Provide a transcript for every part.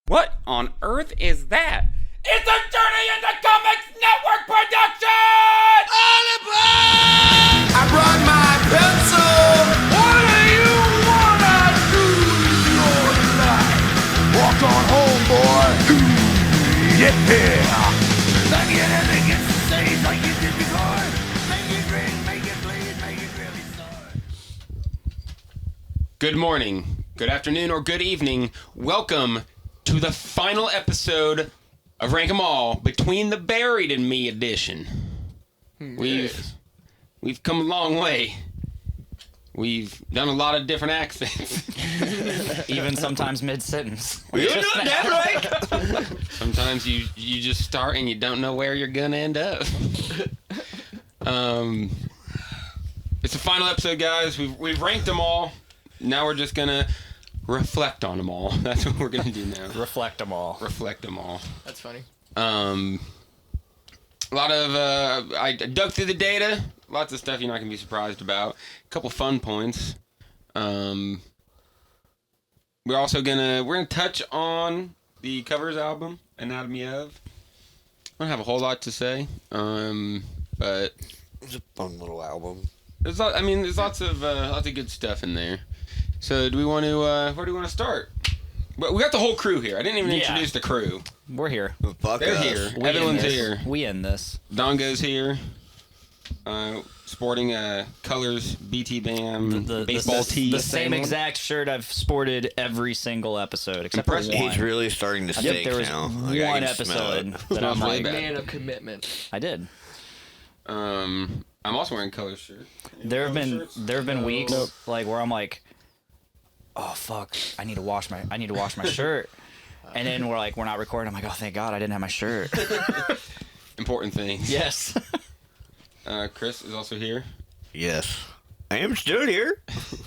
What on earth is that? It's a Journey into Comics Network production! All aboard! I brought my pencil. What do you wanna do with your life? Walk on home, boy. Yeah. Like anything gets to say like you did before. Make it ring, make it bleed, make it really sore. Good morning, good afternoon, or good evening. Welcome to the final episode of Rank 'Em All, Between the Buried and Me edition. We've come a long way. We've done a lot of different accents. Even sometimes mid-sentence. You're doing that right. Sometimes you just start and you don't know where you're gonna end up. It's the final episode, guys. We've ranked them all. Now we're just gonna reflect on them all. That's what we're gonna do now. Reflect them all. Reflect them all. That's funny. A lot of I dug through the data. Lots of stuff you're not gonna be surprised about. A couple fun points. We're gonna touch on the covers album, Anatomy of. I don't have a whole lot to say, but It's a fun little album. there's lots of good stuff in there. So do we want to? Where do we want to start? Well, we got the whole crew here. I didn't even introduce the crew. We're here. Fuck They're us. here. We Everyone's in this. here. We in this. Dongo's here. Sporting Colors BT Bam baseball tee. The same exact shirt I've sported every single episode, except for Impressive. one. He's really starting to stink there was now. one Like, I can smell episode it. that I'm Smells really like, bad. Man of commitment. I did. I'm also wearing Colors shirt. There have been weeks like where I'm like, oh fuck, I need to wash my shirt, and then we're not recording. I'm like, oh thank God I didn't have my shirt. Important things. Yes. Chris is also here. Yes. I am still here. God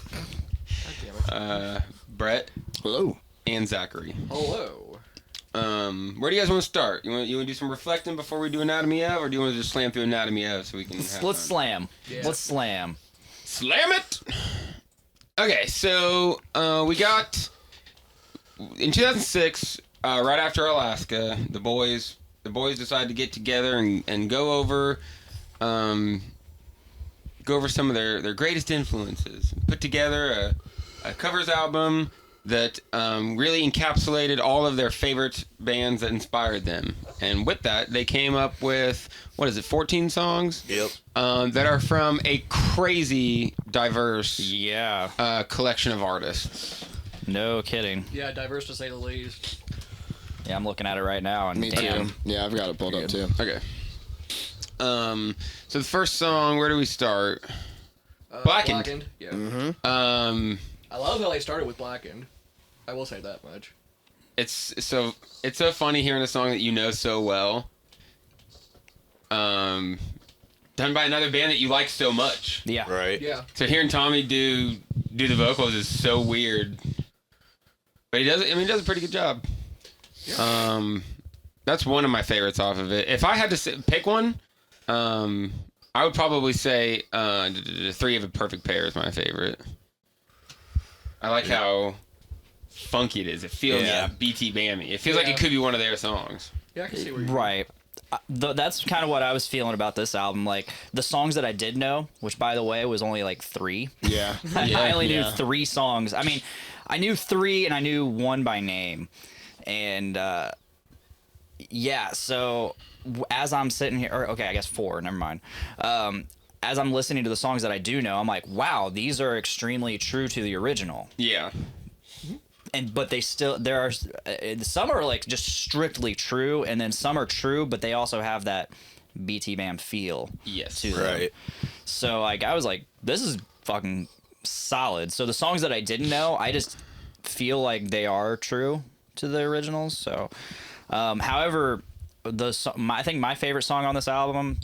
damn it. Brett Hello. and Zachary. Hello. Where do you guys want to start? You want to do some reflecting before we do Anatomy of, or do you want to just slam through Anatomy of so we can? Let's have fun? slam. Yeah. Let's slam. Slam it! Okay, so we got in 2006, right after Alaska, the boys decided to get together and go over some of their greatest influences. Put together a covers album that really encapsulated all of their favorite bands that inspired them. And with that, they came up with, 14 songs? Yep. That are from a crazy, diverse Yeah. collection of artists. No kidding. Yeah, diverse to say the least. Yeah, I'm looking at it right now, and Me damn. too. Yeah, I've got it pulled up too. Okay. So the first song, where do we start? Blackened. Yeah. Mm-hmm. I love how they started with Blackened. I will say that much. It's so funny hearing a song that you know so well. Done by another band that you like so much. Yeah. Right. Yeah. So hearing Tommy do the vocals is so weird. But he does it. I mean, he does a pretty good job. Yeah. That's one of my favorites off of it. If I had to pick one, I would probably say the Three of a Perfect Pair is my favorite. I like how funky it is. It feels BT Bammy. It feels like it could be one of their songs. Yeah, I can see where you're Right. That's kind of what I was feeling about this album. Like, the songs that I did know, which, by the way, was only like 3. Yeah. I only knew 3 songs. I mean, I knew 3 and I knew 1 by name. And, so as I'm sitting here, or okay, I guess 4, never mind. As I'm listening to the songs that I do know, I'm like, wow, these are extremely true to the original. Yeah. But there are some are like just strictly true, and then some are true, but they also have that BT Bam feel to them. Right. So like I was like, this is fucking solid. So the songs that I didn't know, I just feel like they are true to the originals. So, however, I think my favorite song on this album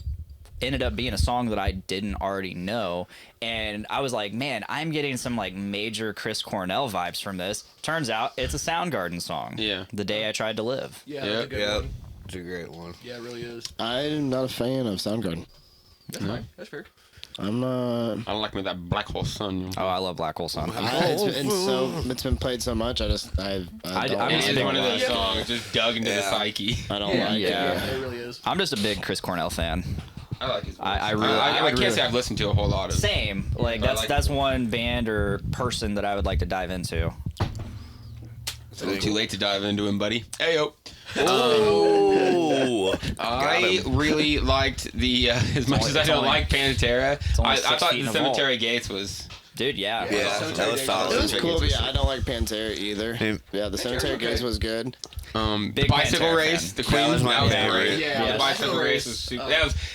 ended up being a song that I didn't already know, and I was like, man, I'm getting some like major Chris Cornell vibes from this. Turns out it's a Soundgarden song. Yeah. The Day I Tried to Live. Yeah, that's a good Yeah. one. It's a great one. Yeah, it really is. I'm not a fan of Soundgarden. That's fine. That's fair. I'm not. I don't like me that Black Hole Sun. Oh, I love Black Hole Sun. It's been played so much. I don't I'm It's just one of those Yeah. songs just dug into the psyche. I don't like it. Yeah. It really is. I'm just a big Chris Cornell fan. I like his voice. I really- I I can't really- say I've listened to a whole lot of. Same. Like I like that's it. one band or person that I would like to dive into. It's a little too late to dive into him, buddy. Heyo. Oh, I really liked the as much only- as I it's don't only- like Pantera. only I 6 thought feet in the a vault. Cemetery Gates was. Dude, yeah. yeah, that was solid. It was Cemetery cool, but Gates yeah, I don't like Pantera either. Same. Yeah, the Cemetery okay. Gates was good. Big Bicycle Pantera Race, fan. the Queen, was my favorite. great. Yeah, the Bicycle Race was super.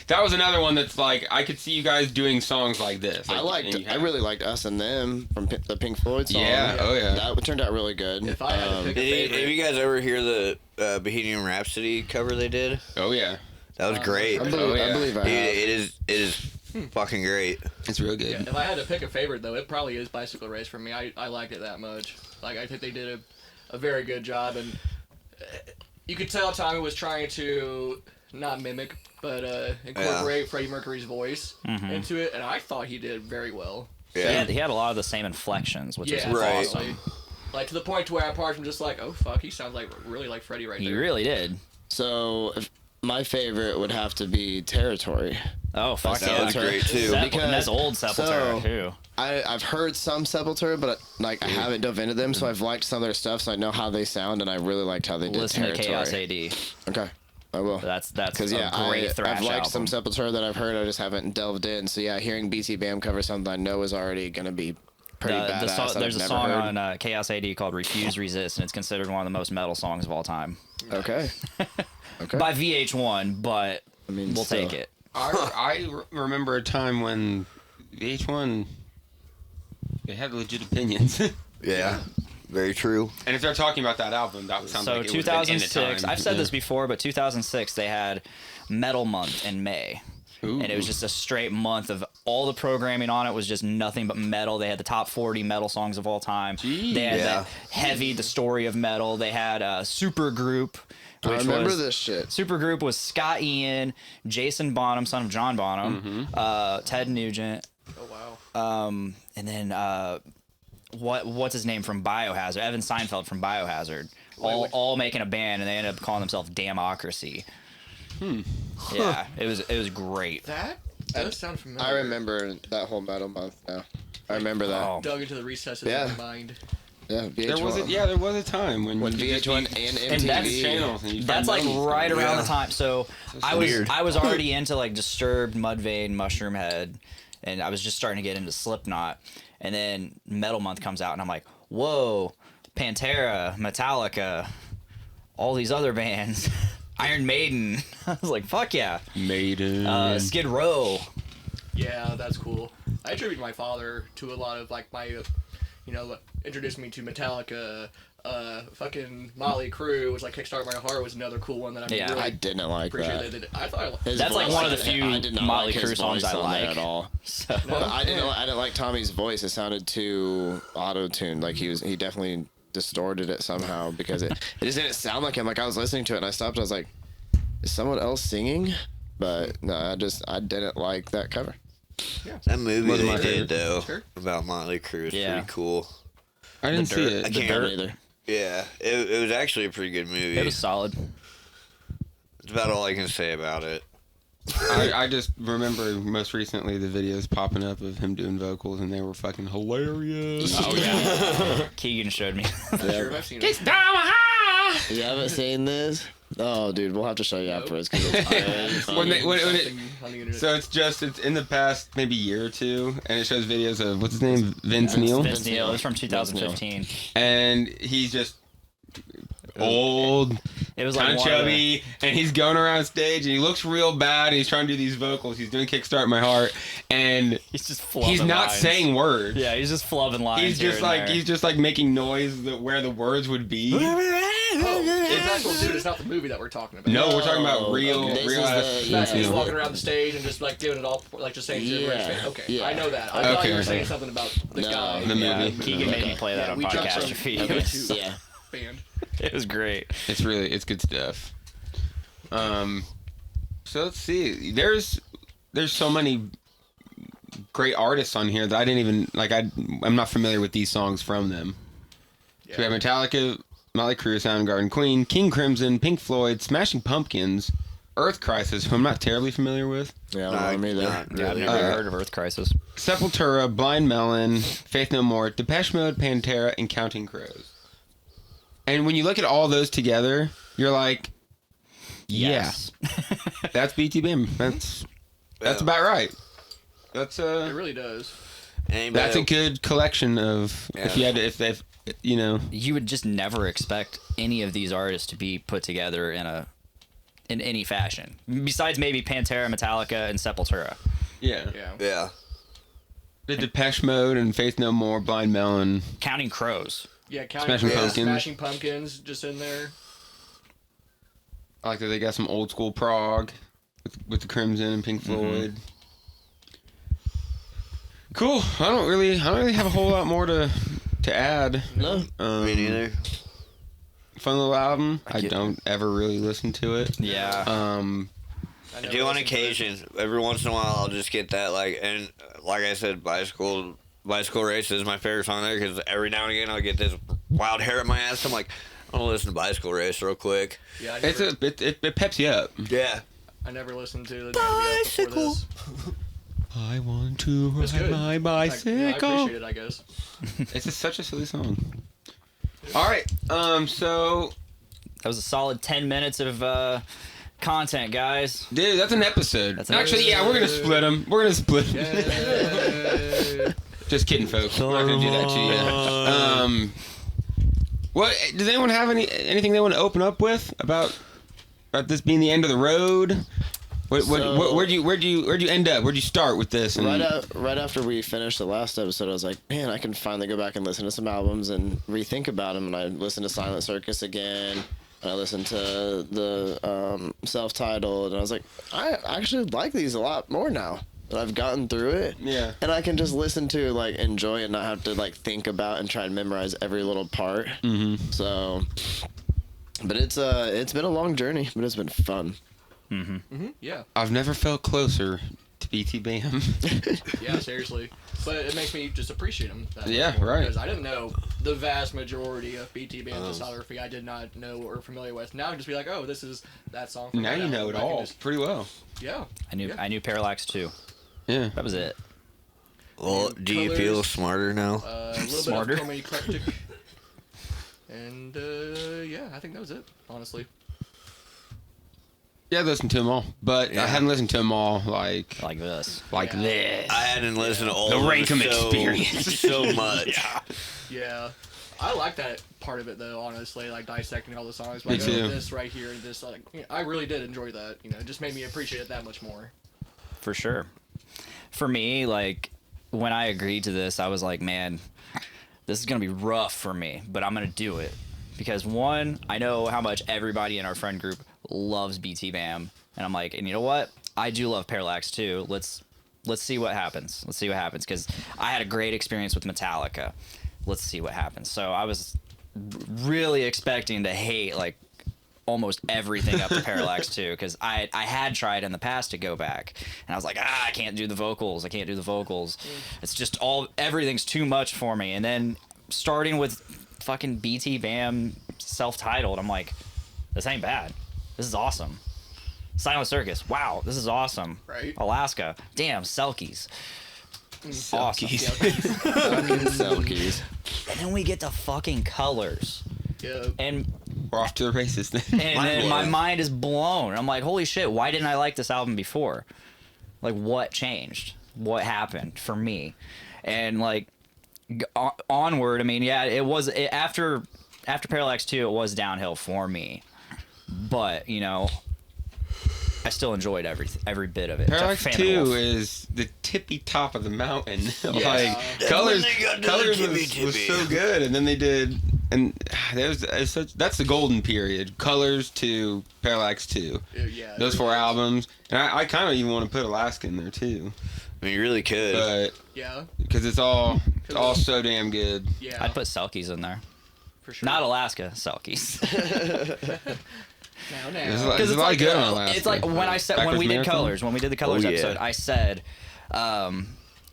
That was another one that's like I could see you guys doing songs like this. Like, and you I have- really liked Us and Them from the Pink Floyd song. Yeah, oh yeah. That turned out really good. If I had to pick a favorite, Did you guys ever hear the Bohemian Rhapsody cover they did? Oh yeah. That was great. I Dude, believe, Oh, yeah. I believe I have. it is fucking great. It's real good. yeah, if I had to pick a favorite though, it probably is Bicycle Race for me. I liked it that much. Like I think they did a very good job, and you could tell Tommy was trying to not mimic, but incorporate Freddie Mercury's voice into it, and I thought he did very well. Yeah. He had a lot of the same inflections, which is Yeah, Right. awesome. Like to the point to where apart from just like, oh fuck, he sounds like really like Freddie right He there. really did. So my favorite would have to be Territory. Oh, fuck That yeah. was great too. Because- That's old Sepultura, too. I've heard some Sepultura, but I haven't dove into them, so I've liked some of their stuff, so I know how they sound, and I really liked how they did Listen to Territory. Chaos AD. Okay, I will. That's Because a yeah, great thrash I've liked album. some Sepultura that I've heard, I just haven't delved in. So yeah, hearing BT Bam cover something I know is already gonna be pretty badass. There's a I've song never heard. on Chaos AD called Refuse Resist, and it's considered one of the most metal songs of all time. Okay. Okay. By VH1, but I mean, we'll still. take it. I remember a time when VH1 they had legit opinions. Yeah, very true. And if they're talking about that album, that sounds So like it would have been in the 2006, time. I've said this before, but 2006 they had Metal Month in May. Ooh. And it was just a straight month of all the programming on it was just nothing but metal. They had the top 40 metal songs of all time. Jeez. They had Yeah. that heavy, the story of metal. They had a super group. I Which remember was, this shit. Supergroup was Scott Ian, Jason Bonham, son of John Bonham, Ted Nugent, Oh wow. and then what's his name from Biohazard? Evan Seinfeld from Biohazard. All making a band, and they ended up calling themselves Damocracy. Yeah, it was great. That does sound familiar. I remember that whole Metal Month now. I remember that. Oh. Dug into the recesses Yeah. of my mind. Yeah, VH1. there was a time when When you could just VH1 be- and And that's MTV. channels and you'd That's find like movies. right around Yeah. the time. So I weird. was already into like Disturbed, Mudvayne, Mushroom Head, and I was just starting to get into Slipknot. And then Metal Month comes out, and I'm like, whoa, Pantera, Metallica, all these other bands, Iron Maiden. I was like, fuck yeah, Maiden. Skid Row. Yeah, that's cool. I attribute my father to a lot of like my, introduced me to Metallica. Fucking Motley Crue was like Kickstart My Heart was another cool one that I Yeah, really I didn't like appreciate. that. They did. I thought His That's like voice, one of the few I did not Motley like his Crue songs voice I on there like. at all. So But I didn't like Tommy's voice. It sounded too auto-tuned. Like he definitely distorted it somehow because it just didn't sound like him. Like I was listening to it and I stopped. I was like, is someone else singing? But no, I didn't like that cover. That movie Wasn't they my did favorite. though Sure. about Motley Crue is Yeah. pretty cool. I didn't see Dirt. it. I I can't. don't either. Yeah, it was actually a pretty good movie. it was solid. That's about all I can say about it. I just remember most recently the videos popping up of him doing vocals, and they were fucking hilarious. Oh yeah, Keegan showed me. sure I've seen it. You haven't seen this? Oh, dude, we'll have to show you afterwards because it's very funny. when it, Something on the internet. so it's in the past maybe year or two, and it shows videos of what's his name, Vince Neil, Vince Neil. It was from 2015. and he's just old, It was kind like of one of the- chubby, and he's going around stage, and he looks real bad, and he's trying to do these vocals. He's doing "Kickstart My Heart," and He's just flubbing he's not lines. saying words. Yeah, he's just flubbing lines. He's here just and like there. making noise where the words would be. it's actual dude. It's not the movie that we're talking about. No, we're talking about real This real is ass the- That's Vince he's Neil. walking around the stage and just like doing it all, like just saying shit. Yeah, Okay, yeah. I know that. I thought Okay. you were saying something about the No. guy. The Yeah, movie. Keegan made me play that on we jumped Podcast from Your Feet. movie It to was, Yeah. band. it was great. It's good stuff. So let's see. There's so many great artists on here that I didn't even like. I'm not familiar with these songs from them. Yeah. So we have Metallica, Motley Crue, Soundgarden, Queen, King Crimson, Pink Floyd, Smashing Pumpkins, Earth Crisis, who I'm not terribly familiar with, Yeah, I don't know either. Not Yeah, I've really. never heard of Earth Crisis. Sepultura, Blind Melon, Faith No More, Depeche Mode, Pantera, and Counting Crows. And when you look at all those together, you're like, Yes. yeah, that's BT Bam. That's about right. That's It really does. Anybody, that's a good collection of if you had to, if you know. You would just never expect any of these artists to be put together in any fashion, besides maybe Pantera, Metallica, and Sepultura. Yeah. Yeah. Yeah. The Depeche Mode and Faith No More, Blind Melon. Counting Crows. Yeah, Counting Smashing Crows, Pumpkins. Smashing Pumpkins just in there. I like that they got some old school prog with the Crimson and Pink Floyd. Cool. I don't really have a whole lot more to add. No. Me neither. Fun little album. I don't ever really listen to it. Yeah. I do on occasion. Every once in a while, I'll just get that, like, and like I said, Bicycle Race is my favorite song there, because every now and again I'll get this wild hair at my ass. I'm like, I'm gonna listen to Bicycle Race real quick. Yeah, It peps you up. Yeah. I never listened to the Bicycle. I want to It's good. ride my I bicycle. appreciate it, I guess. It's just such a silly song. All right. So, That was a solid 10 minutes of content, guys. dude, that's an episode. That's an Actually, yeah, we're gonna split them. We're gonna split 'em. Yay. Just kidding, folks. We're not gonna do that to you. What does anyone have anything they want to open up with about this being the end of the road? Where'd you end up? Where'd you start with this? And, Right after we finished the last episode, I was like, man, I can finally go back and listen to some albums and rethink about them. And I listened to Silent Circus again, and I listened to the Self-Titled, and I was like, I actually like these a lot more now that I've gotten through it. Yeah. And I can just listen to, like, enjoy and not have to, like, think about and try and memorize every little part. Mm-hmm. So, but it's been a long journey, but it's been fun. Yeah, I've never felt closer to BT Bam. yeah, seriously. But it makes me just appreciate them. Yeah, right. Because I didn't know the vast majority of BT Band's discography. I did not know or familiar with. Now I can just be like, oh, this is that song. From Now that you know album. it I can all just- pretty well. yeah. I knew Parallax too. Yeah. That was it. Well, And do you Colors, feel smarter now? A little Smarter. bit of Chroma Eclectic. And yeah, I think that was it. Honestly. Yeah, I listened to them all, but I Yeah. hadn't listened to them all like Like this. like Yeah. this. I hadn't listened to all The of them Rankum so, experience. so much. Yeah. I like that part of it though, honestly, like dissecting all the songs. Me Like, too. this right here, and this, like, I really did enjoy that. You know, it just made me appreciate it that much more. For sure. For me, like, when I agreed to this, I was like, man, this is going to be rough for me, but I'm going to do it. Because, one, I know how much everybody in our friend group loves BT Bam. And I'm like, and you know what? I do love Parallax too. Let's see what happens. Let's see what happens. Because I had a great experience with Metallica. Let's see what happens. So I was really expecting to hate, like, almost everything up to Parallax too, because I had tried in the past to go back, and I was like, I can't do the vocals. It's just everything's too much for me. And then starting with fucking BT Bam Self-Titled, I'm like, this ain't bad. This is awesome. Silent Circus, wow, this is awesome. Right. Alaska, damn, Selkies. Awesome. Selkies. And then we get to fucking Colors. Yeah. And We're off to the races then. And then my mind is blown. I'm like, holy shit, why didn't I like this album before? Like, what changed? What happened for me? And, like, onward, I mean, yeah, after Parallax 2, it was downhill for me. But, you know, I still enjoyed every bit of it. Parallax It's a fan 2 of Wolf. is the tippy top of the mountain. Yeah. Like, That's Colors, when they got to the Colors tippy was tippy. so good, and then they did, and that's the golden period. Colors to Parallax 2. Yeah. Those it four really is. albums, and I kind of even want to put Alaska in there too, I mean, you really could. but Yeah. because it's all so damn good. Yeah. I'd put Selkies in there. for sure. Not Alaska, Selkies. now. There's a Because lot good on Alaska. it's like when Backwards we did Marathon? Colors, when we did the Colors Oh, yeah. episode, I said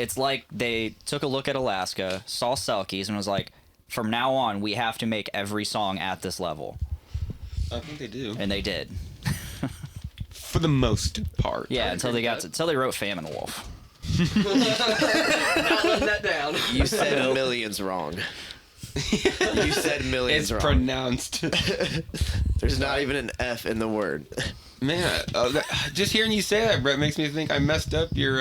it's like they took a look at Alaska, saw Selkies, and was like, from now on, we have to make every song at this level. I think they do. And they did. For the most part. Yeah, until they wrote Famine Wolf. Not letting that down. You said millions wrong. You said millions It's wrong. pronounced. There's not even an F in the word. Man, just hearing you say that, Brett, makes me think I messed up your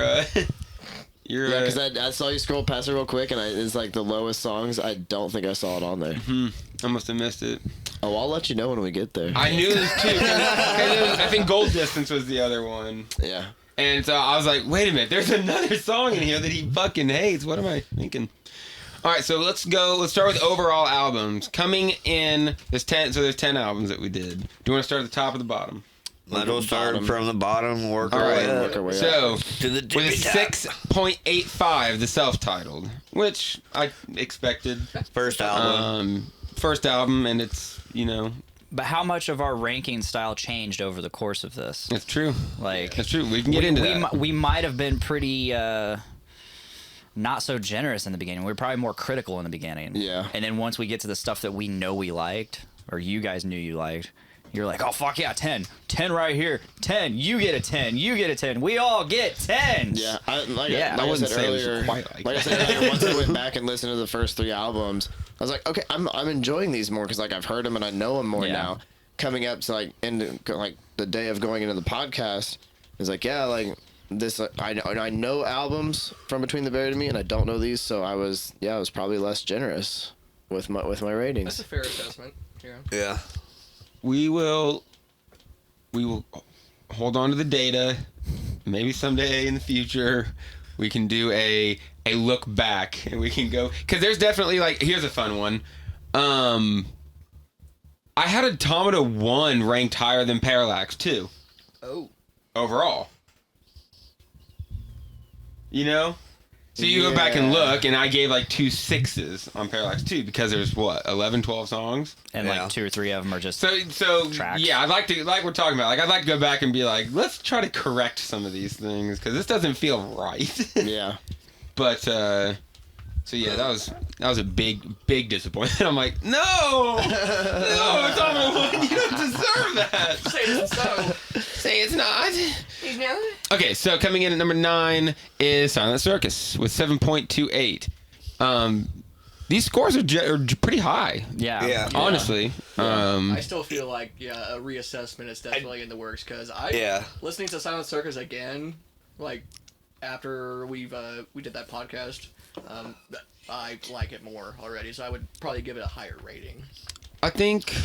Yeah, because I saw you scroll past it real quick, and it's like the lowest songs. I don't think I saw it on there. I must have missed it. Oh, I'll let you know when we get there. I knew this too. 'Cause I think Gold Distance was the other one. Yeah. And so I was like, wait a minute, there's another song in here that he fucking hates. What am I thinking? All right, so let's start with overall albums. Coming in, there's 10 albums that we did. Do you want to start at the top or the bottom? Might as well start Bottom. from the bottom, work All our way right. up. Work our way up. So, To the with a tippy top. 6.85, the self-titled, which I expected. First album. First album, and it's, But how much of our ranking style changed over the course of this? that's true. Like, That's true. We can get into that. We might have been pretty not so generous in the beginning. We were probably more critical in the beginning. Yeah. And then once we get to the stuff that we know we liked, or you guys knew you liked, you're like, oh, fuck yeah, 10. 10 right here. 10. You get a 10. You get a 10. We all get 10s. Yeah, I I wouldn't said say it was earlier, quite like I said earlier, once I went back and listened to the first 3 albums, I was like, okay, I'm enjoying these more because like I've heard them and I know them more Yeah. now. Coming up to like the day of going into the podcast, it's like like this. I know albums from Between the Buried and Me, and I don't know these, so I was probably less generous with my ratings. That's a fair assessment. Yeah. Yeah. We will hold on to the data. Maybe someday in the future we can do a look back and we can go, because there's definitely here's a fun one. I had Automata 1 ranked higher than Parallax 2 Oh. overall. So you go back and Yeah. look, and I gave 2 6s on Parallax 2 because there's 11, 12 songs. And Yeah. like 2 or 3 of them are just So Tracks. yeah, I'd like to, like we're talking about, I'd like to go back and be like, let's try to correct some of these things because this doesn't feel right. Yeah. But so yeah, that was a big disappointment. I'm like, no, it's on the one. You don't deserve that. Say it's so. Say it's not. He's now. Okay, so coming in at number 9 is Silent Circus with 7.28. These scores are pretty high. yeah. Yeah. Honestly. I still feel like a reassessment is definitely in the works because listening to Silent Circus again, like after we did that podcast, I like it more already. So I would probably give it a higher rating. I think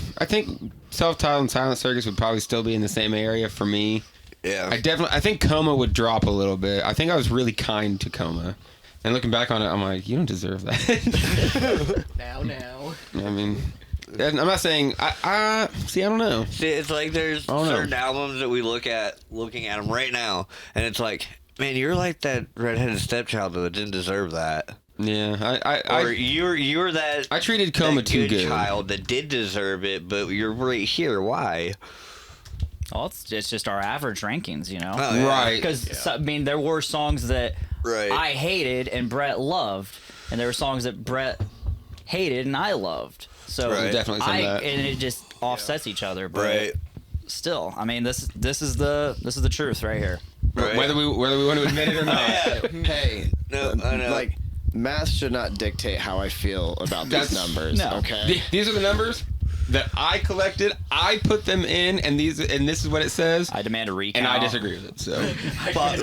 Self-Titled and Silent Circus would probably still be in the same area for me. Yeah. I think Coma would drop a little bit. I think I was really kind to Coma. And looking back on it, I'm like, you don't deserve that. Now. I mean, I'm not saying, I don't know. See, it's like there's don't know. certain albums that we looking at them right now, and it's like, man, you're like that redheaded stepchild that didn't deserve that. Yeah, Or you're that I treated Coma that too good. child that did deserve it, but you're right here. Why? Well, it's just our average rankings, Oh, yeah. Right. Because I mean, there were songs that Right. I hated and Brett loved, and there were songs that Brett hated and I loved. So Right. Definitely some of that. and it just offsets each other. But Right. still, I mean, this is the truth right here. Right. Whether we want to admit it or not. Hey, No, I know. like math should not dictate how I feel about these That's- numbers. no. Okay. These are the numbers that I collected. I put them in, and this is what it says. I demand a recount. And I disagree with it. So, Fuck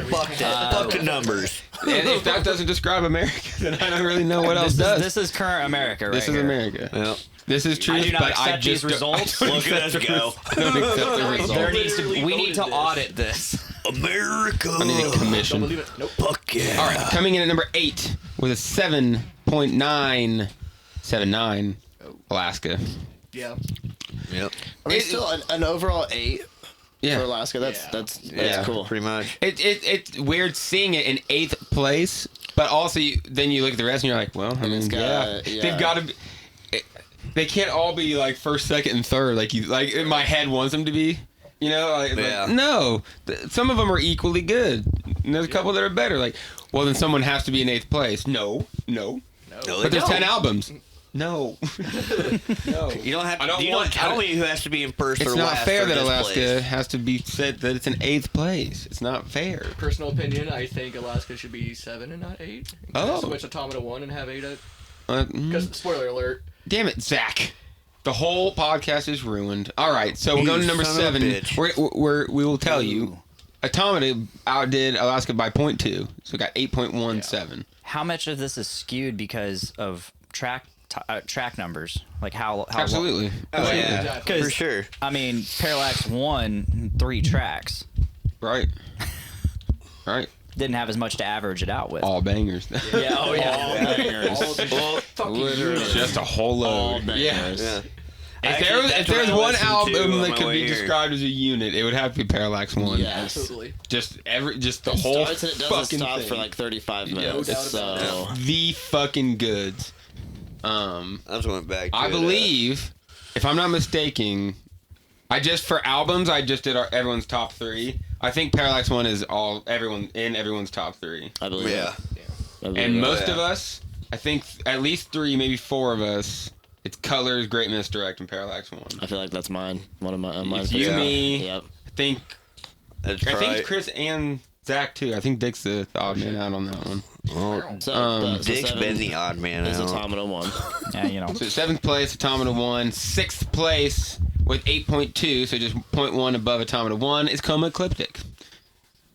the numbers. and if that doesn't describe America, then I don't really know what else This does. is, this is current America right This is here. America. Yep. This is truth, I do not but I accept just these don't- results. I don't Look at accept us the go. res- I don't accept the There results. needs to, we need to voted this. audit this. America. I need a Don't commission. believe it. Nope. Fuck yeah. All right, coming in at number 8 with a 7.979, Alaska. Yeah. Yep. I mean, It- still an overall 8 Yeah. for Alaska. That's Yeah. cool. Pretty much. It's weird seeing it in 8th place, but also then you look at the rest and you're like, well, I mean, it's gotta- yeah, yeah. they've got to be. They can't all be like first, second, and third. Like my head wants them to be. Yeah. No, some of them are equally good. and there's a couple that are better. Like, well, then someone has to be in 8th place. No. No, But there's 10 albums. No. No. You don't have to. I don't you want- don't tell me who has to be in first It's or not last. fair or that this Alaska place. has to be said that it's in 8th place. It's not fair. Personal opinion, I think Alaska should be 7 and not 8. Oh. Switch Automata 1 and have 8 at. Mm. Because, spoiler alert. Damn it, Zach. The whole podcast is ruined. All right, so we're going to number son of a 7. bitch. We will tell you. Automata outdid Alaska by 0.2, so we got 8.17. How much of this is skewed because of track numbers? Like how Absolutely. Oh yeah, Exactly. for sure. I mean, Parallax won 3 tracks. Right. Right. Didn't have as much to average it out with. All bangers. Yeah, oh yeah. Bangers. All the fucking Literally. Just a whole All load. bangers. Yeah. If Actually, that's there's what I one listened to album on that my could way be here. described as a unit, it would have to be Parallax 1. Yes. Absolutely. Just the It whole starts and it doesn't fucking stop thing. for like 35 minutes. doubt So The fucking goods. I just went back. To I it, believe, if I'm not mistaken, for albums I just did everyone's top 3. I think Parallax 1 is everyone's top 3. I believe Yeah. it. I believe And it. most yeah. of us, I think at least 3, maybe 4 of us, it's Colors, Great Misdirect, and Parallax 1. I feel like that's mine. One of my mine. It's you, Yeah. me. Yep. I think That's I think right. it's Chris and Zach too. I think Dick's the odd man out on that one. So, Dick's seven been the odd man is out. Automata 1. Yeah, you know. So 7th place, Automata 1. 6th place with 8.2, so just 0.1 above Automata 1 is Coma Ecliptic.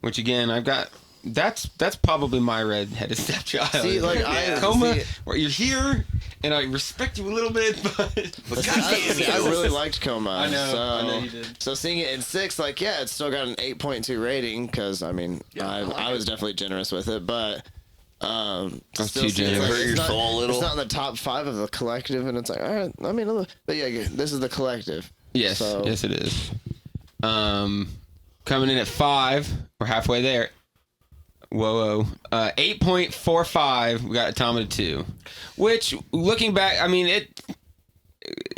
Which again, I've got. That's probably my red-headed stepchild. See, like, Coma, see- where you're here, and I respect you a little bit, but I really liked Coma. I know, So, I know you did. So seeing it in 6, like, yeah, it's still got an 8.2 rating because I mean, Yeah, I like I was it. definitely generous with it, but That's still too seems generous. Hurt your it's soul a little. It's not in the top 5 of the collective, and it's like, all right, I mean, but yeah, this is the collective. Yes, So- yes, it is. Coming in at 5, we're halfway there. Whoa. 8.45. We got Automata 2, which, looking back, I mean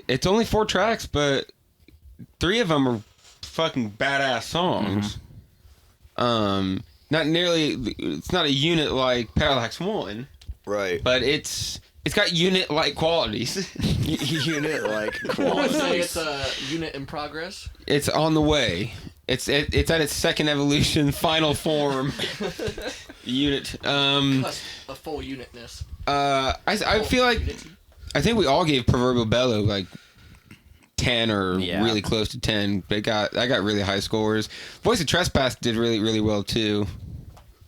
it's only 4 tracks, but 3 of them are fucking badass songs. Not nearly. It's not a unit like Parallax 1, Right. but it's got unit like qualities. Unit like I would say quality. it's a unit in progress. It's on the way. It's at its second evolution, final form. Unit. Plus a full unitness. I feel like Unity. I think we all gave Proverbial Bellow like 10 or Yeah. really close to 10. I got really high scores. Voice of Trespass did really, really well too.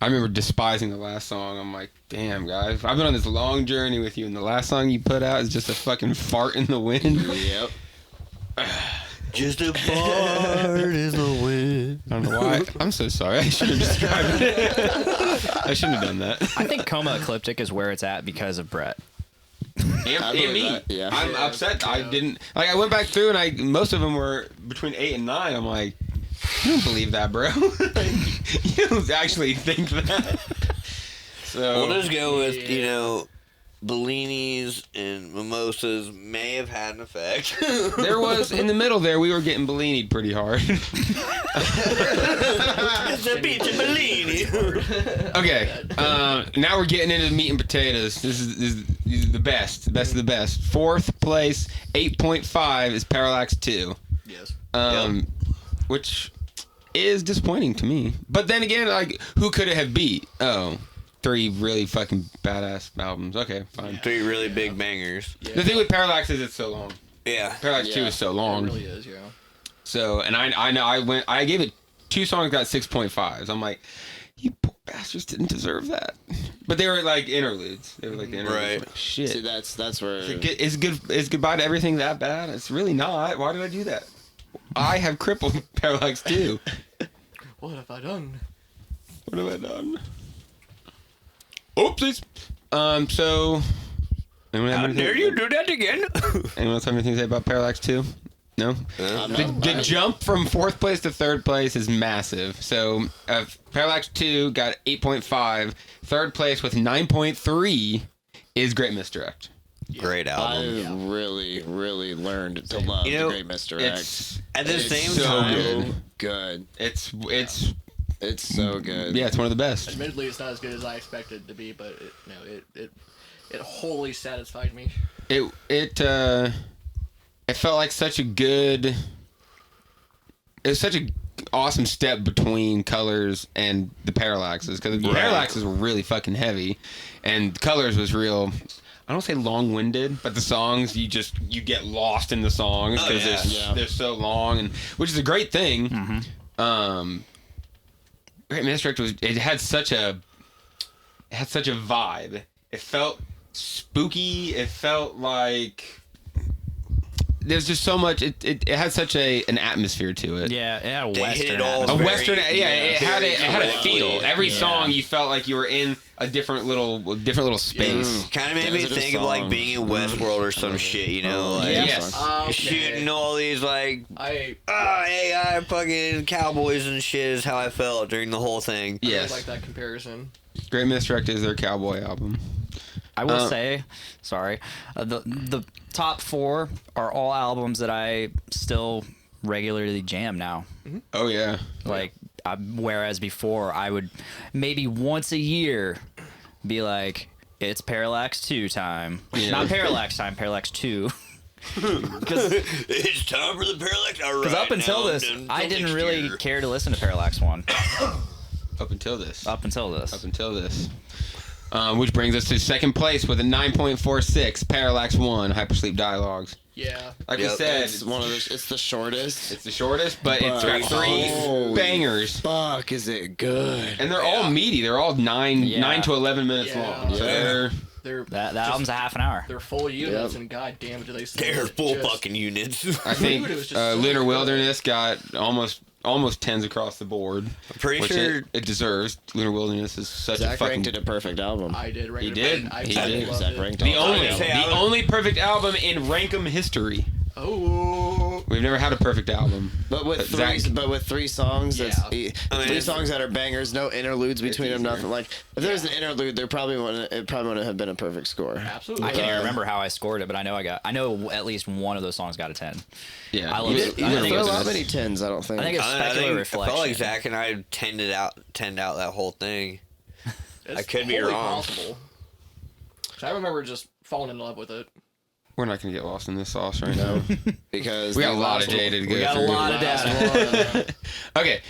I remember despising the last song. I'm like, damn, guys. I've been on this long journey with you, and the last song you put out is just a fucking fart in the wind. Yep. Just a fart in the wind. I don't know why. I'm so sorry. I should have described it. I shouldn't have done that. I think Coma Ecliptic is where it's at because of Brett. And believe me. that, yeah. I'm Yeah, upset. I yeah. didn't like. I went back through, and most of them were between 8 and 9. I'm like, you don't believe that, bro. You don't actually think that. So We'll just go with, Bellinis and mimosas may have had an effect. there was in the middle there. We were getting Bellini pretty hard. It's a pizza Bellini. Okay. Now we're getting into the meat and potatoes. This is the best of the best. 4th place, 8.5 is Parallax 2. Yes. Which is disappointing to me. But then again, like, who could it have beat? Oh, 3 really fucking badass albums. Okay, fine. 3 really big bangers. The thing with Parallax is it's so long. Yeah. Parallax 2 is so It long. really is, yeah. So, and I know I gave it 2 songs got 6.5s. I'm like, you poor bastards didn't deserve that. But they were like interludes. They were like the interludes. Right. Like, shit. See, that's where. Is goodbye to everything that bad? It's really not. Why did I do that? I have crippled Parallax 2. What have I done? What have I done? Oopsies. So, anyone have How anything- dare you do that again? Anyone else have anything to say about Parallax 2? No? The jump from 4th place to 3rd place is massive. So, Parallax 2 got 8.5. 3rd place with 9.3 is Great Misdirect. Great I album. really, really learned to love You the know, Great Misdirect. It's At the It's same so time, good. good. It's It's so good. Yeah, it's one of the best. Admittedly, it's not as good as I expected it to be, but it wholly satisfied me. It felt like such a good. It was such a awesome step between Colors and the Parallaxes, because the Parallaxes were really fucking heavy, and Colors was real. I don't say long-winded, but the songs you get lost in the songs because they're so long, and which is a great thing. Great Misdirect it had such a vibe. It felt spooky. It felt like there's just so much. It had such an atmosphere to it. Yeah, it had a They hit western. it all A atmosphere. western, it had a feel. correctly. Every song you felt like you were in a different little space. Kind of made me Those are think the of like songs. being in Westworld or some shit, you know? Like, Yes. Okay. shooting all these like I AI fucking cowboys and shit is how I felt during the whole thing. Yes. like that comparison. Great Misdirect is their cowboy album. I will say, sorry, the top 4 are all albums that I still regularly jam now. Oh yeah. Like, whereas before I would maybe once a year be like, it's Parallax 2 time. Yeah. Not Parallax time, Parallax 2. It's time for the Parallax. All right. Because up until now, this, until I didn't next really year. care to listen to Parallax 1. Up until this. Up until this. Which brings us to second place with a 9.46. Parallax 1. Hypersleep Dialogues. Yeah. Like we Yep. said, It's one of the. It's the shortest. it's the shortest, but it's got 3 Holy bangers. Fuck, is it good? And they're all meaty. They're all 9 to 11 minutes Yeah. long. So Yeah. They're That just- album's a half an hour. They're full units, Yep. and goddamn, do they sound They're full just- fucking units. I think Dude, it was just so Lunar good. Wilderness got almost 10s across the board. I'm pretty Which sure. it deserves. Lunar Wilderness is such a Zach fucking ranked it a perfect album. I did. He did. I He fucking did. loved Zach it. ranked the all only the say I the would- only perfect album in Rankum history. Oh. We've never had a perfect album. But with Zach- three songs, Yeah. that's I mean, three it's- songs that are bangers, no interludes between them, easier. nothing. Like if there was an interlude, it probably wouldn't have been a perfect score. Absolutely. I can't even remember how I scored it, but I know at least one of those songs got a 10. Yeah, I love You it. didn't- you I didn't think There go are to not this. many tens, I don't think. I think it's I Specular think I Reflection. felt like Zach and I tended out that whole thing. It's I could be wholly wrong. Possible. 'Cause I remember just falling in love with it. We're not gonna get lost in this sauce right now. because We got the a lot last of data to go We got a through. lot of data. Okay,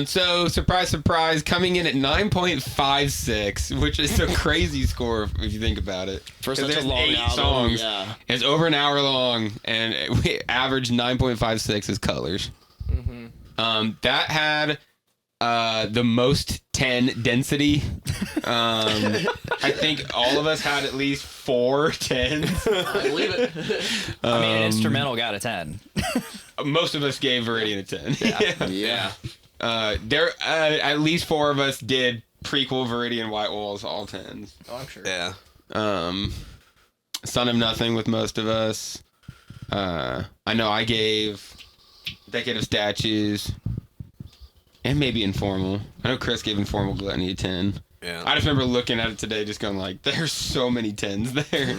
so surprise, surprise, coming in at 9.56, which is a crazy score if you think about it. For 'Cause such a there's long 8 album, songs. yeah. It's over an hour long, and we average 9.56 is Colors. That had the most 10 density. I think all of us had at least 4 10s. I believe it. I mean, an instrumental got a 10. Most of us gave Viridian a 10. Yeah. There, at least 4 of us did prequel Viridian White Walls, all 10s. Oh, I'm sure. Yeah. Son of Nothing with most of us. I know I gave Decade of Statues. And maybe Informal. I know Chris gave Informal Gluttony a 10. Yeah. I just remember looking at it today just going like, there's so many 10s there.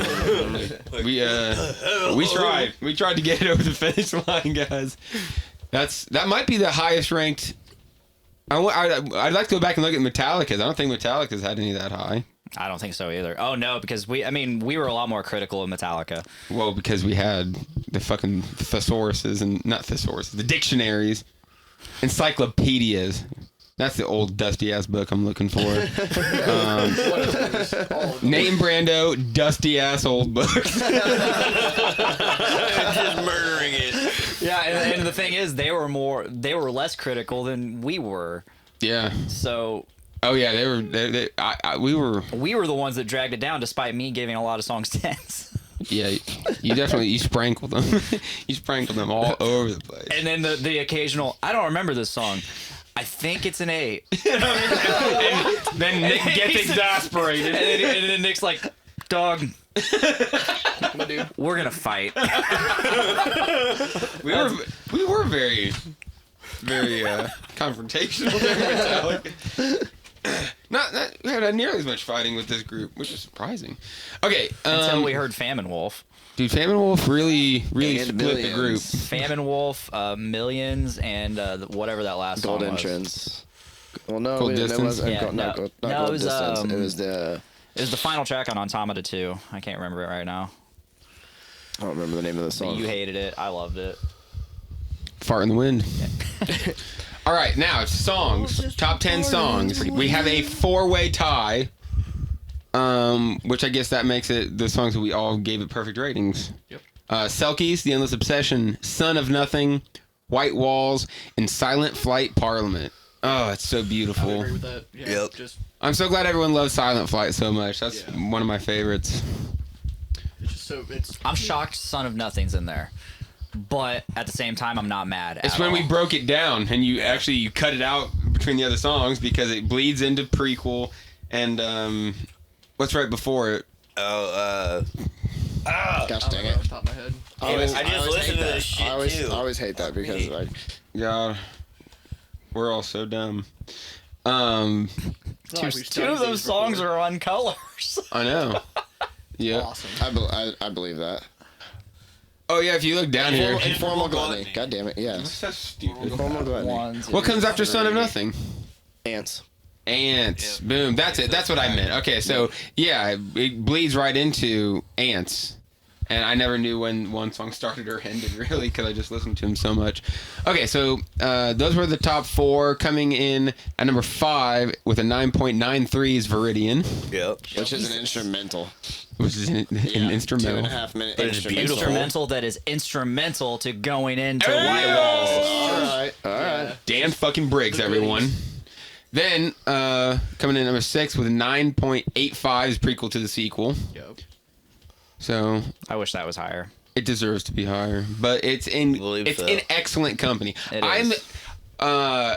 We tried. We tried to get it over the finish line, guys. That might be the highest ranked. I'd like to go back and look at Metallica's. I don't think Metallica's had any that high. I don't think so either. Oh, no, because we were a lot more critical of Metallica. Well, because we had the fucking thesauruses and not thesauruses, the dictionaries, encyclopedias. That's the old dusty ass book I'm looking for. Name Brando, dusty ass old books. Just murdering it. Yeah, and the thing is, they were less critical than we were. Yeah. So Oh yeah, we were. we were the ones that dragged it down, despite me giving a lot of songs 10s. Yeah, you sprinkled them. You sprinkled them all over the place. And then the occasional, I don't remember this song. I think it's an 8. And then Nick gets exasperated. And then Nick's like, dog, My dude. we're gonna fight. We were very confrontational there with Metallica. Not we had nearly as much fighting with this group, which is surprising. Okay, Until we heard Famine Wolf. dude, Famine Wolf really And split the group. Millions. Famine Wolf, Millions, and whatever that last Gold song was. Entrance. Well, no, Cold it Distance? wasn't. Yeah, Not no. Cold No, it was, Distance. It um, was the. It was the final track on Automata 2. I can't remember it right now. I don't remember the name of the But song. you hated it. I loved it. Fart in the wind. All right, now it's songs. Top 10 songs. We have a 4-way tie. Which I guess that makes it the songs that we all gave it perfect ratings. Yep. Selkies, The Endless Obsession, Son of Nothing, White Walls, and Silent Flight Parliament. Oh, it's so I would beautiful. agree with that. Yeah, Yep. Just I'm so glad everyone loves Silent Flight so much. That's Yeah. one of my favorites. it's just so it's. I'm shocked Son of Nothing's in there. But at the same time, I'm not mad It's at when all. we broke it down and you cut it out between the other songs because it bleeds into prequel and what's right before it? Oh, Gosh I don't dang know it. off the top of my head. I just listened to this shit I too. always hate that because like God, we're all so dumb. It's not like we've Two studied of those these songs before. are on colors. I know. Yeah. Awesome. I believe that. Oh yeah, if you look down here. Informal gluttony. God damn it. Yes. So stupid. Informal gluttony. One, two, What comes after Son of Nothing? Ants. Ants. Boom. That's it. That's what I meant. Okay, so yeah, it bleeds right into Ants. And I never knew when one song started or ended, really, because I just listened to him so much. Okay, so those were the top 4. Coming in at number 5 with a 9.93 is Viridian, Yep. Which is an instrumental. which is an instrumental. 2.5 minute But it's instrumental. beautiful. Instrumental that is instrumental to going into Hey! White Walls. Alright. Alright. Dan fucking Briggs, everyone. Then, coming in at number 6 with a 9.85 is prequel to the sequel. Yep. So I wish that was higher. it deserves to be higher, but it's Believe so. in excellent company. It is.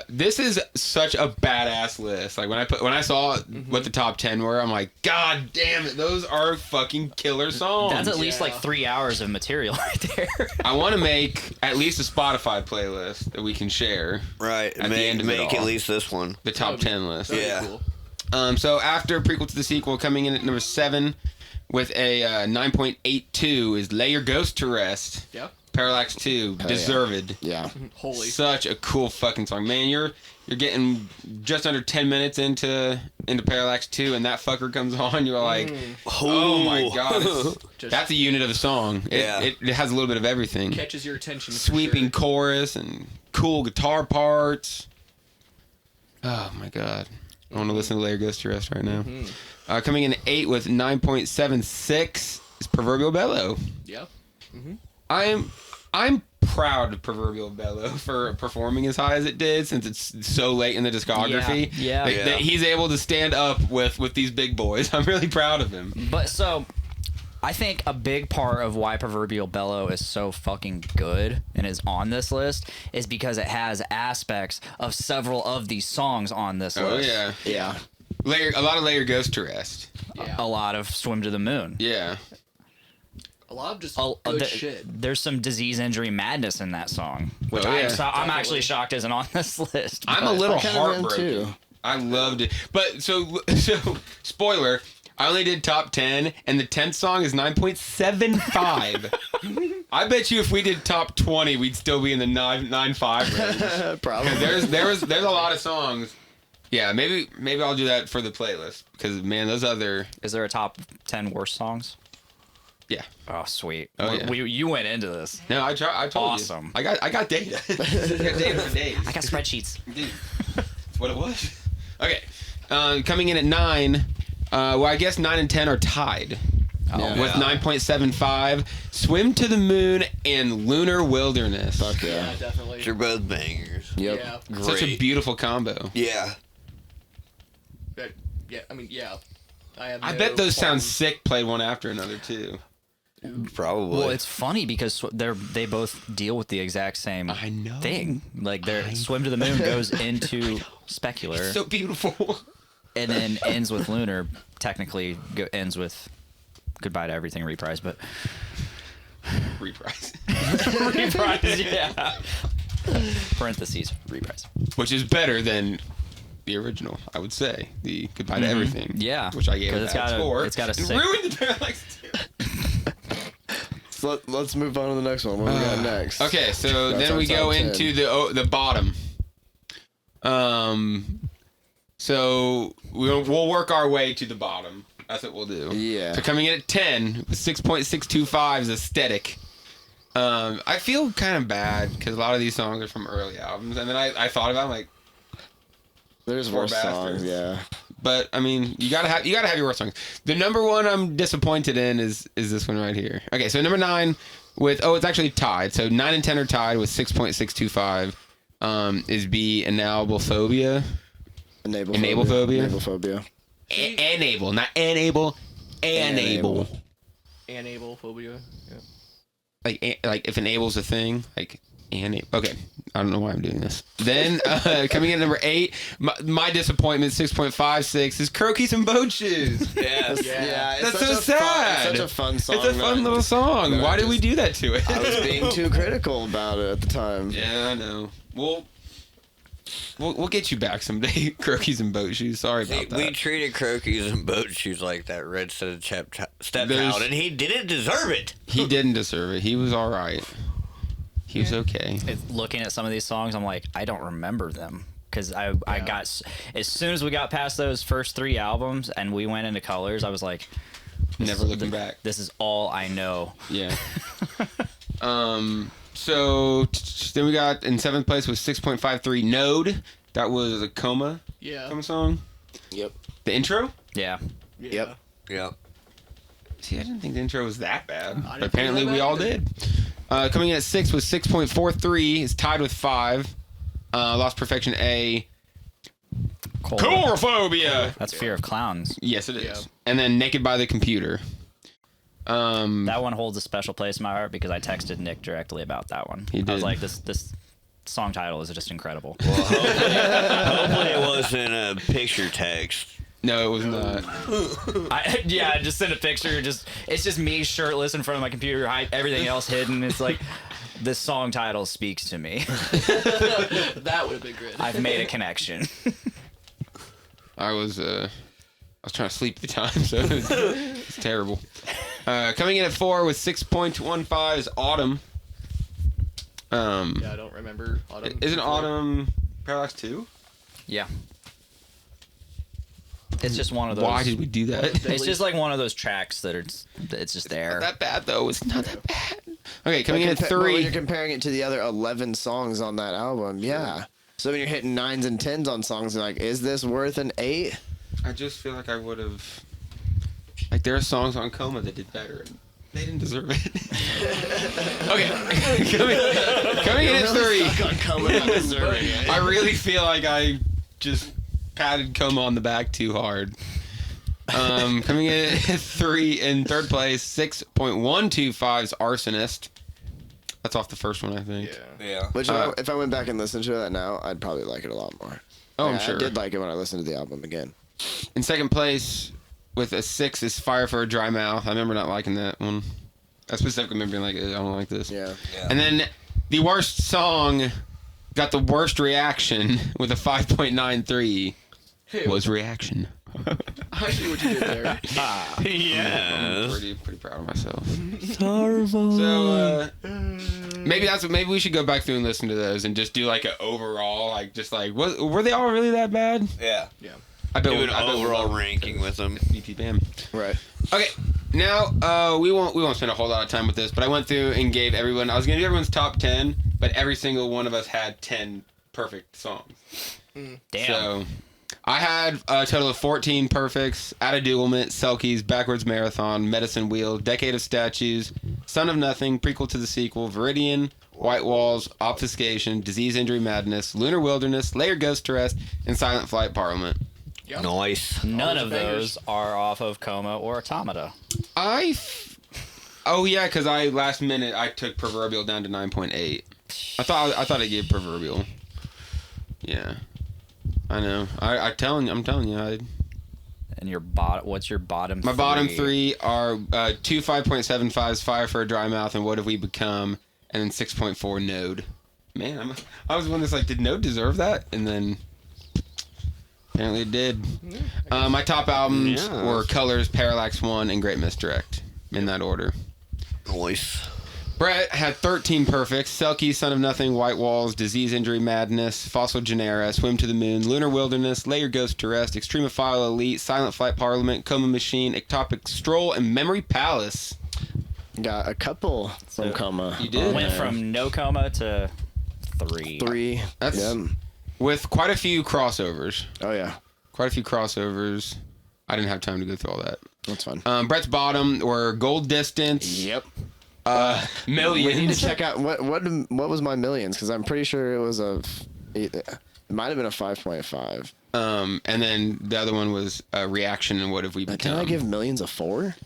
This is such a badass list. Like when I saw what the top 10 were, I'm like, God damn it, those are fucking killer songs. That's at least Yeah. like 3 hours of material right there. I want to make at least a Spotify playlist that we can share. Right. At the end of it Make all. at least this one. The top 10 list. That'd be Yeah. Cool. So after prequel to the sequel, coming in at number 7 with a 9.82 is Lay Your Ghost to Rest. Yep. Parallax 2, yeah. Deserved. Yeah. Holy. Such a cool fucking song, man. You're getting just under 10 minutes into Parallax 2, and that fucker comes on. You're like, oh my god, Just that's a unit of a song. Yeah. It has a little bit of everything. catches your attention. for Sweeping sure. chorus and cool guitar parts. Oh my god, I want to listen to Lay Your Ghost to Rest right now. Coming in at 8 with 9.76 is Proverbial Bellow. Yep. I'm proud of Proverbial Bellow for performing as high as it did, since it's so late in the discography. Yeah. That he's able to stand up with these big boys. I'm really proud of him. But so, I think a big part of why Proverbial Bellow is so fucking good and is on this list is because it has aspects of several of these songs on this Oh list. yeah, Yeah. a lot of Lay Your Ghost to Rest. Yeah. A lot of Swim to the Moon. Yeah, A lot of just A- good there- shit. There's some Disease, Injury, Madness in that song, which Oh, yeah. I'm actually shocked isn't on this list. I'm a but- little kind of am heartbroken. too. I loved it, but so spoiler. I only did top 10, and the 10th song is 9.75. I bet you if we did top 20, we'd still be in the 9.5 range. Probably. There's a lot of songs. Yeah, maybe I'll do that for the playlist because man, those other Is there a top 10 worst songs? yeah. Oh, sweet. Oh, yeah. You went into this. No, I told Awesome. you. I got data. I got data for days. I got spreadsheets. Dude, that's what it was. Okay, coming in at 9. Well, I guess 9 and 10 are tied. Yeah. With 9.75, Swim to the Moon and Lunar Wilderness. Fuck Yeah, yeah. definitely. They're both bangers. Yep. Yeah. Such a Great. beautiful combo. Yeah. Yeah. I mean, yeah. I I bet those sound qualms. sick played one after another too. Probably. Well, it's funny because they both deal with the exact same I know. thing. Like their Swim to the Moon goes into Specular So beautiful. and then ends with Lunar. Technically ends with Goodbye to Everything Reprise, but Reprise. Reprise, yeah. Parentheses, Reprise. Which is better than the original, I would say. The Goodbye to Everything. Yeah. Which I gave 'Cause a it's bad got a- score. it's got a and sick- ruined the Parallax 2. So let's move on to the next one. What do we got next? Okay, so That's then our we go top 10. into the bottom. So we'll work our way to the bottom. That's what we'll do. Yeah. So coming in at 10, 6.625 is Aesthetic. I feel kind of bad because a lot of these songs are from early albums, and then I thought about it, like, There's Poor worse bastards. songs, yeah. but I mean, you gotta have your worst songs. The number one I'm disappointed in is this one right here. Okay, so number 9 with it's actually tied. So 9 and 10 are tied with 6.625. Is B Enablephobia. Enablephobia? Enablephobia. Enable, not enable. Enable. Anable phobia. Yeah. Like if enable's a thing, like enable. Okay, I don't know why I'm doing this. Then coming in at number 8, my disappointment 6.56 is Croquis and Boat Shoes. Yes. Yeah, That's so sad. It's such a fun song. It's a fun little song. that I Why did we just- do that to it? I was being too critical about it at the time. Yeah, I know. We'll get you back someday, Croquis and Boat Shoes. Sorry about that. We treated Croquis and Boat Shoes like that Red Step There's- Child, and he didn't deserve it. He didn't deserve it. He was all right. He was okay. Looking at some of these songs, I'm like, I don't remember them. Because I got, as soon as we got past those first 3 albums and we went into Colors, I was like, Never looking back. this is all I know. Yeah. So then we got in 7th place with 6.53 Node. That was a Coma Yeah. song. Yep. The intro? Yeah. Yep. Yeah. See, I didn't think the intro was that bad. I But didn't apparently think it was we that all bad. did. Coming in at 6 was 6.43. Is tied with 5. Lost Perfection A. Chorophobia. That's Fear of Clowns. Yes, it is. Yeah. And then Naked by the Computer. That one holds a special place in my heart because I texted Nick directly about that one. He I was did. like, this song title is just incredible. Hopefully it wasn't a picture text. No, it was not. I just sent a picture. It's just me shirtless in front of my computer, everything else hidden. It's like, this song title speaks to me. That would have been good. I've made a connection. I was trying to sleep at the time, so it's terrible. Coming in at 4 with 6.15 is Autumn. Yeah, I don't remember Autumn. Isn't Autumn Parallax 2? Yeah. It's just one of those. Why did we do that? It's just like one of those tracks that it's just there. Not that bad though. It's not that bad. Okay, coming in at But when 3. you're comparing it to the other 11 songs on that album, yeah. So when you're hitting 9s and 10s on songs, you're like, is this worth an 8? I just feel like I would have. Like there are songs on Coma that did better. And they didn't deserve it. Okay, coming in at 3. I really feel like I just patted Coma on the back too hard. Coming in at 3 in 3rd place, 6.125 is Arsonist. That's off the first one, I think. Yeah. Yeah. Which if I went back and listened to that now, I'd probably like it a lot more. Oh, I'm Like, sure. I did like it when I listened to the album again. In 2nd place with a 6 is Fire for a Dry Mouth. I remember not liking that one. I specifically remember being like, I don't like this. Yeah. And then the worst song got the worst reaction with a 5.93 was Reaction. I see what you did there. I'm Yes. pretty proud of myself. So maybe we should go back through and listen to those and just do like an overall, like just like were they all really that bad? Yeah. Yeah. I bet Do an I bet we'll overall love ranking with them. BP Bam. Right. Okay, now we won't spend a whole lot of time with this, but I went through and gave everyone. I was gonna do everyone's top 10, but every single one of us had 10 perfect songs. Damn. So I had a total of 14 perfects: Attaduglement, Selkies, Backwards Marathon, Medicine Wheel, Decade of Statues, Son of Nothing, prequel to the sequel, Viridian, White Walls, Obfuscation, Disease, Injury, Madness, Lunar Wilderness, Layer Ghost to Rest, and Silent Flight Parliament. Yep. Nice. None those of bangers. those are off of Coma or Automata. Oh yeah, because last minute I took Proverbial down to 9.8. I thought I gave Proverbial. Yeah, I know. I'm telling you. And what's your bottom? My bottom 3 are 2 5.75s, Fire for a Dry Mouth, and What Have We Become, and then 6.4 Node. Man, I was one that's like, did Node deserve that? And then apparently it did. My top albums were Colors, Parallax 1, and Great Misdirect, in that order. Nice. Brett had 13 perfects. Selkie, Son of Nothing, White Walls, Disease, Injury, Madness, Fossil Genera, Swim to the Moon, Lunar Wilderness, Lay Your Ghost to Rest, Extremophile Elite, Silent Flight Parliament, Coma Machine, Ectopic Stroll, and Memory Palace. Got a couple from Coma. You did? Went from no coma to 3. 3. That's with quite a few crossovers. Oh, yeah. Quite a few crossovers. I didn't have time to go through all that. That's fine. Brett's bottom were Gold Distance. Yep. Millions. We need to check out what was my millions, because I'm pretty sure it was it might have been a 5.5. And then the other one was Reaction and What Have We Become. Did I give millions a 4?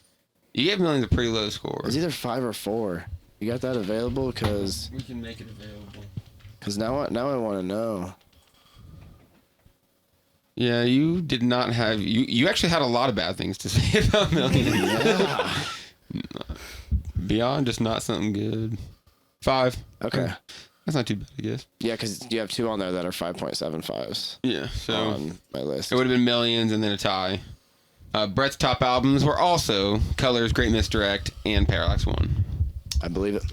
You gave Millions a pretty low score. It was either 5 or 4. You got that available? Because We can make it available. now I want to know. Yeah, you did not have... You actually had a lot of bad things to say about Millions. Yeah. Beyond just not something good. 5. Okay. That's not too bad, I guess. Yeah, because you have 2 on there that are 5.75s Yeah, so... on my list. It would have been Millions and then a tie. Brett's top albums were also Colors, Great Misdirect, and Parallax 1. I believe it.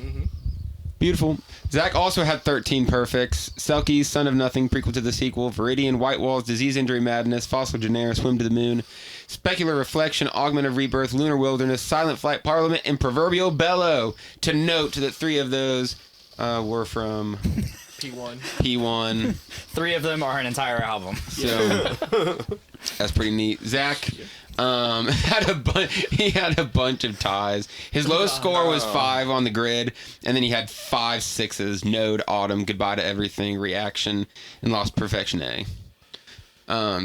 Beautiful. Zach also had 13 perfects. Selkie, Son of Nothing, prequel to the sequel, Viridian, White Walls, Disease, Injury, Madness, Fossil Genera, Swim to the Moon, Specular Reflection, Augment of Rebirth, Lunar Wilderness, Silent Flight, Parliament, and Proverbial Bellow. To note that 3 of those were from P1. P1. 3 of them are an entire album. So that's pretty neat. Zach had he had a bunch of ties. His lowest score was 5 on the grid, and then he had 5 6s: Node, Autumn, Goodbye to Everything, Reaction, and Lost Perfection A.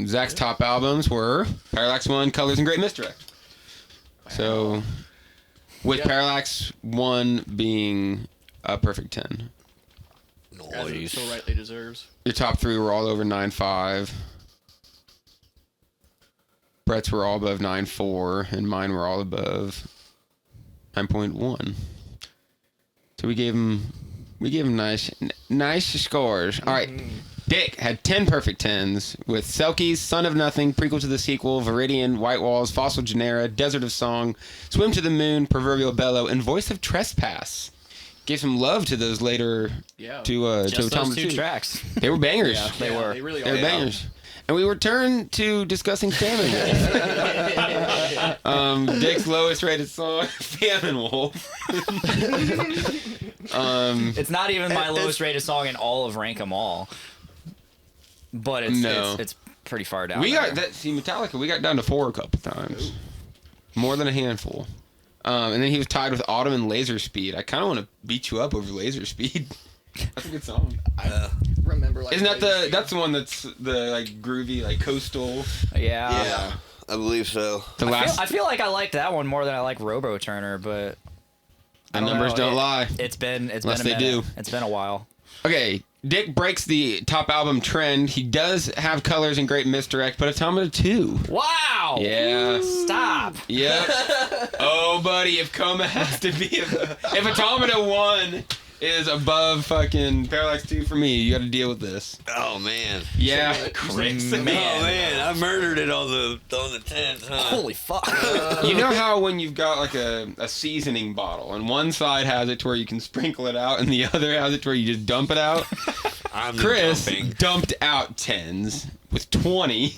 Zach's top albums were Parallax 1, Colors, and Great Misdirect. So with Parallax 1 being a perfect 10. As it so rightly deserves. Your top 3 were all over 9.5. Brett's were all above 9.4, and mine were all above 9.1. So we gave him nice scores. All right. Dick had 10 perfect 10s with Selkies, Son of Nothing, prequel to the sequel, Viridian, White Walls, Fossil Genera, Desert of Song, Swim to the Moon, Proverbial Bellow, and Voice of Trespass. Gave some love to those later to Just Tom those 2 2. tracks. They were bangers. Yeah, they were. They really They are. were bangers. And we return to discussing Famine Wolf. Dick's lowest rated song, Famine Wolf. It's not even my lowest rated song in all of Rank 'Em All. But it's pretty far down. We there. got that. See, Metallica. We got down to 4 a couple times, more than a handful. And then he was tied with Autumn and Laser Speed. I kind of want to beat you up over Laser Speed. That's a good song. Remember, like, Isn't that that's the one that's the like groovy, like coastal? Yeah. I believe so. The last I feel like I like that one more than I like Robo Turner, but the numbers don't lie. It's been Unless a they minute. do. It's been a while. Okay, Dick breaks the top album trend. He does have Colors and Great Misdirect, but Automata 2. Wow. Yeah. Stop. Yep. Oh, buddy, if Coma has to be... if Automata 1 is above fucking Parallax 2 for me, you got to deal with this. Oh man. Yeah. Chris, Oh man, I murdered it on the 10th. Huh? Holy fuck. You know how when you've got like a seasoning bottle and one side has it to where you can sprinkle it out and the other has it to where you just dump it out? I'm the Chris dumping. dumped out 10s with 20.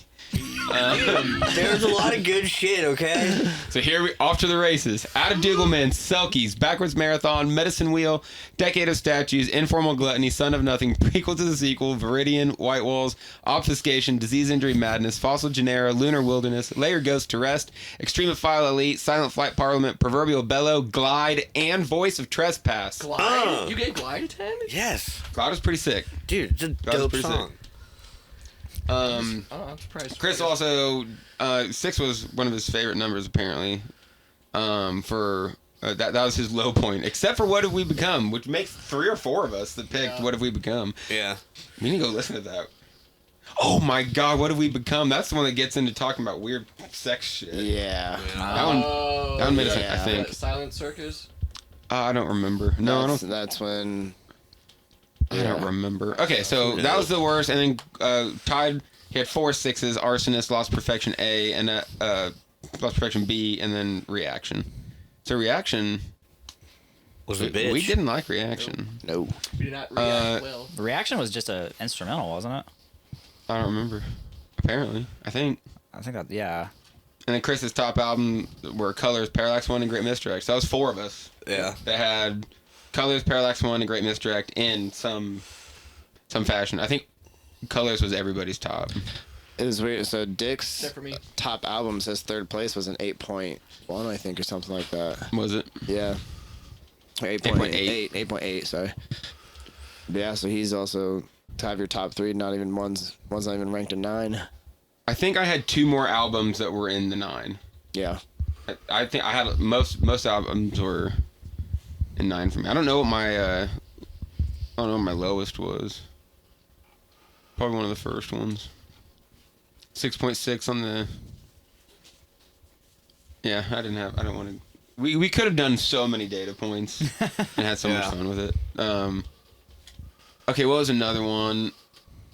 There's a lot of good shit, okay? So here we off to the races. Out of Doogleman, Selkies, Backwards Marathon, Medicine Wheel, Decade of Statues, Informal Gluttony, Son of Nothing, prequel to the sequel, Viridian, White Walls, Obfuscation, Disease, Injury, Madness, Fossil Genera, Lunar Wilderness, Lay Your Ghost to Rest, Extremophile Elite, Silent Flight Parliament, Proverbial Bellow, Glide, and Voice of Trespass. Glide? You gave Glide a 10? Yes. Glide was pretty sick. Dude, it's a was dope pretty song. sick. Oh, I'm surprised. Chris also 6 was one of his favorite numbers apparently. For that was his low point, except for What Have We Become, which makes 3 or 4 of us that picked What Have We Become. Yeah. We need to go listen to that. Oh my God, What Have We Become? That's the one that gets into talking about weird sex shit. Yeah. That one made us, I think. Silent Circus. I don't remember. No, I don't. That's when. I don't remember. Okay, so that was the worst, and then tied. He had 4 6s: Arsonist, Lost Perfection A, and Lost Perfection B, and then Reaction. So Reaction. Was a bitch. We didn't like Reaction. No. We did not react well. Reaction was just a instrumental, wasn't it? I don't remember. Apparently, I think. I think that, yeah. And then Chris's top album were Colors, Parallax 1, and Great Misdirect. So that was 4 of us. Yeah. That had Colors, Parallax 1, and Great Misdirect in some fashion. I think Colors was everybody's top. It was weird. So Dick's Except for me. top album says third place was an 8.1, I think, or something like that. Was it? Yeah. 8.8. 8.8, sorry. Yeah, so he's also to have your top 3, not even one's not even ranked a 9. I think I had 2 more albums that were in the 9. Yeah. I think I had most albums were in 9 for me. I don't know what my lowest was. Probably one of the first ones. 6.6 on the. Yeah, I don't want to. We could have done so many data points and had so much fun with it. Okay, what was another one?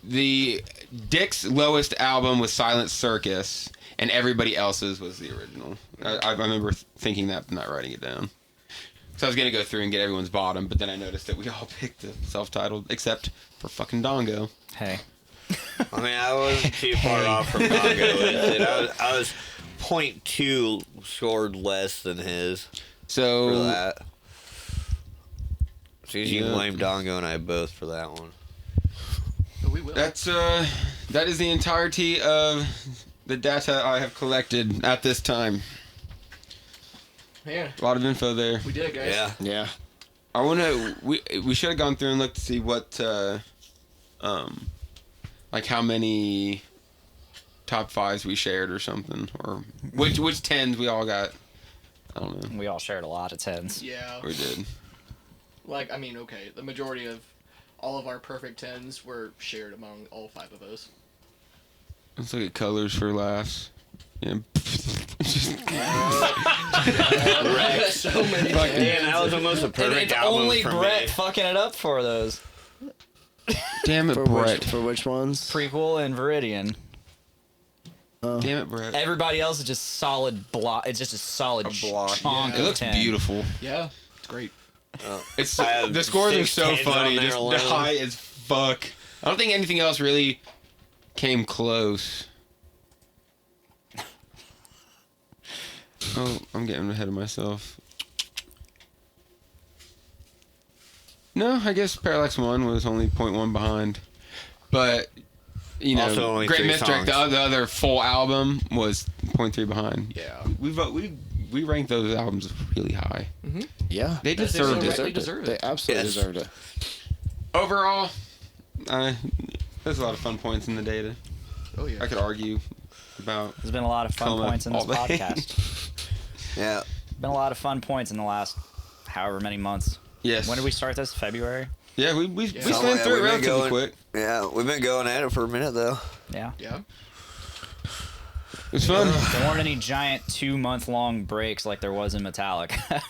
The Dick's lowest album was Silent Circus, and everybody else's was the original. I remember thinking that, but not writing it down. So I was gonna go through and get everyone's bottom, but then I noticed that we all picked the self-titled, except for fucking Dongo. Hey. I mean, I wasn't too far off from Dongo. I was 0.2 scored less than his for So that. So you can blame Dongo and I both for that one. But we will. that is the entirety of the data I have collected at this time. Yeah, A lot of info there. we did it, guys. Yeah. Yeah. I wanna we should have gone through and looked to see what like how many top 5s we shared or something, or which 10s we all got. I don't know. We all shared a lot of 10s. Yeah. We did. Like, I mean, okay, the majority of all of our perfect 10s were shared among all 5 of us. Let's look at Colors for laughs. Yeah. So many Fucking- 10s. Yeah, that was almost a And perfect it's album only for Brett me. fucking it up for those. Damn it, Brett. For which ones? Prequel and Viridian. Damn it, Brett. Everybody else is just solid block. It's just a solid block. chunk It of looks 10. beautiful. Yeah, it's great. It's I have the scores are 6 so 10s funny, on there just alone. high as fuck. I don't think anything else really came close. Oh, I'm getting ahead of myself. No, I guess Parallax 1 was only 0.1 behind. But, you know, Also only Great 3 Misdirect, the songs. other full album, was 0.3 behind. Yeah. We ranked those albums really high. Yeah. They They deserved so it. rightly deserve They it. absolutely Yes. deserved it. Overall, there's a lot of fun points in the data. Oh, yeah. I could argue about. There's been a lot of fun Coma points in this all day. podcast. Yeah. Been a lot of fun points in the last however many months. Yes. When did we start this? February? Yeah, we Yeah. slammed Oh, yeah, through it we've been relatively going- quick. Yeah, we've been going at it for a minute though. Yeah. Yeah. It was fun. There weren't any giant 2-month-long breaks like there was in Metallica.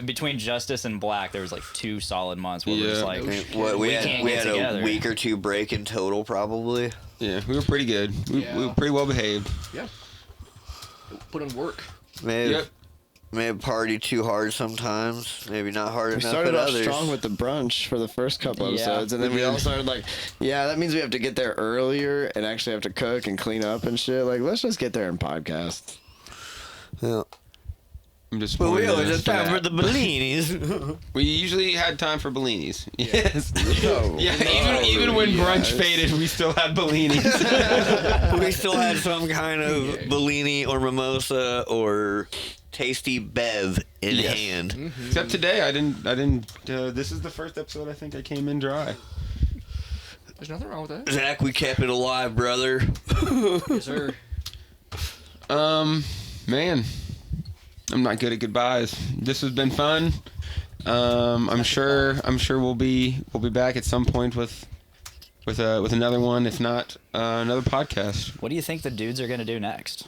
Between Justice and Black, there was like 2 solid months where we're just Yeah. like, I mean, what we can't had get a together. week or 2 break in total probably. Yeah, we were pretty good. We Yeah. were pretty well behaved. Yeah. Put in work. May Yep. have partied too hard sometimes. Maybe not hard We enough started at off others. strong with the brunch for the first couple Yeah, episodes, and then we we all did. started like, yeah, that means we have to get there earlier and actually have to cook and clean up and shit. Like, let's just get there and podcast. Yeah. I'm just. But we disappointed always in have us time for that. the Bellinis. We usually had time for Bellinis. Yes. No. Yeah. Even when brunch faded, we still had Bellinis. We still had some kind of Bellini or mimosa or tasty bev in Yes. hand. Except today, I didn't. This is the first episode I think I came in dry. There's nothing wrong with that. Zach, we kept it alive, brother. Yes, sir. Man, I'm not good at goodbyes. This has been fun. I'm sure we'll be back at some point with another one, if not another podcast. what do you think the dudes are going to do next?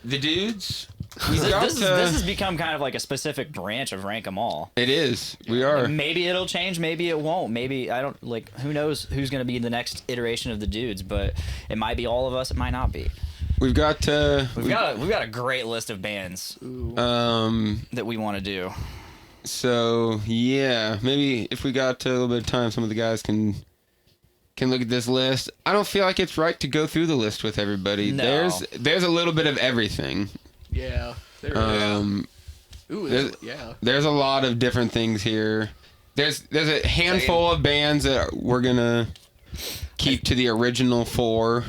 The dudes. This has become kind of like a specific branch of Rank 'em All. It is. We are. Maybe it'll change, maybe it won't. Maybe I don't like. Who knows who's going to be the next iteration of the dudes? But it might be all of us. It might not be. We've got. We've got a great list of bands that we want to do. So yeah, maybe if we got a little bit of time, some of the guys can look at this list. I don't feel like it's right to go through the list with everybody. No. There's a little bit of everything. Yeah. There is. Ooh, There's a lot of different things here. There's a handful of bands that we're gonna keep to the original 4,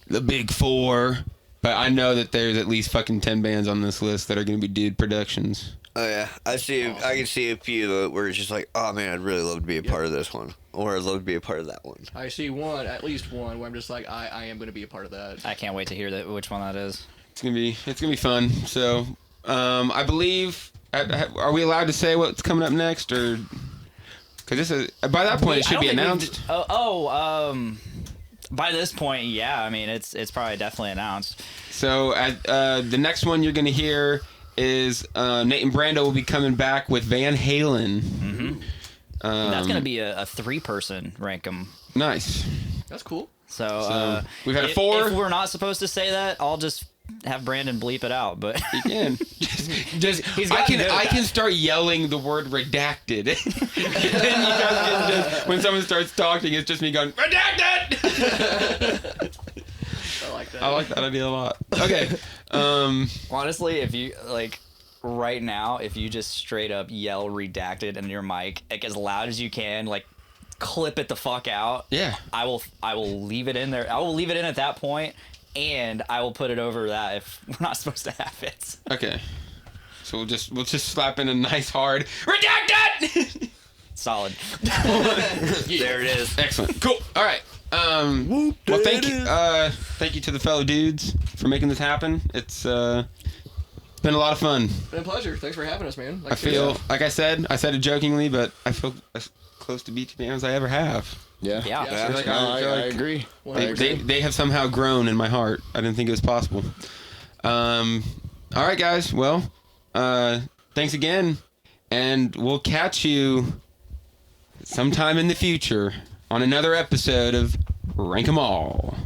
the big 4. But I know that there's at least fucking 10 bands on this list that are gonna be Dude Productions. Oh yeah, I can see a few where it's just like, oh man, I'd really love to be a part of this one, or I'd love to be a part of that one. I see at least one, where I'm just like, I am going to be a part of that. I can't wait to hear which one that is. It's gonna be fun. So, I believe. Are we allowed to say what's coming up next, or? Because by that point it should be announced. By this point, yeah. I mean, it's probably definitely announced. So the next one you're gonna hear is Nate and Brando will be coming back with Van Halen. Mm-hmm. That's gonna be a 3-person rank 'em. Nice. That's cool. So we've had a 4. If we're not supposed to say that, I'll just have Brandon bleep it out. But you can. I can start yelling the word redacted. And then you guys can just, when someone starts talking, it's just me going redacted. I like that. I like that idea a lot. Okay. Honestly, if you right now, if you just straight up yell redacted in your mic, as loud as you can, clip it the fuck out. Yeah. I will leave it in there. I will leave it in at that point, and I will put it over that if we're not supposed to have it. Okay. So we'll just slap in a nice hard redacted. Solid. There it is. Excellent. Cool. All right. Well, thank you to the fellow dudes for making this happen. It's been a lot of fun. Been a pleasure. Thanks for having us, man. I feel, like I said it jokingly, but I feel as close to BTBM as I ever have. Yeah. Yeah. I agree. They have somehow grown in my heart. I didn't think it was possible. All right, guys. Well, thanks again, and we'll catch you sometime in the future on another episode of Rank 'Em All.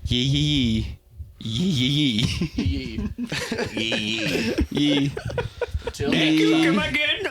Yee. Yee. Yee. Till Yee. next time. Come again.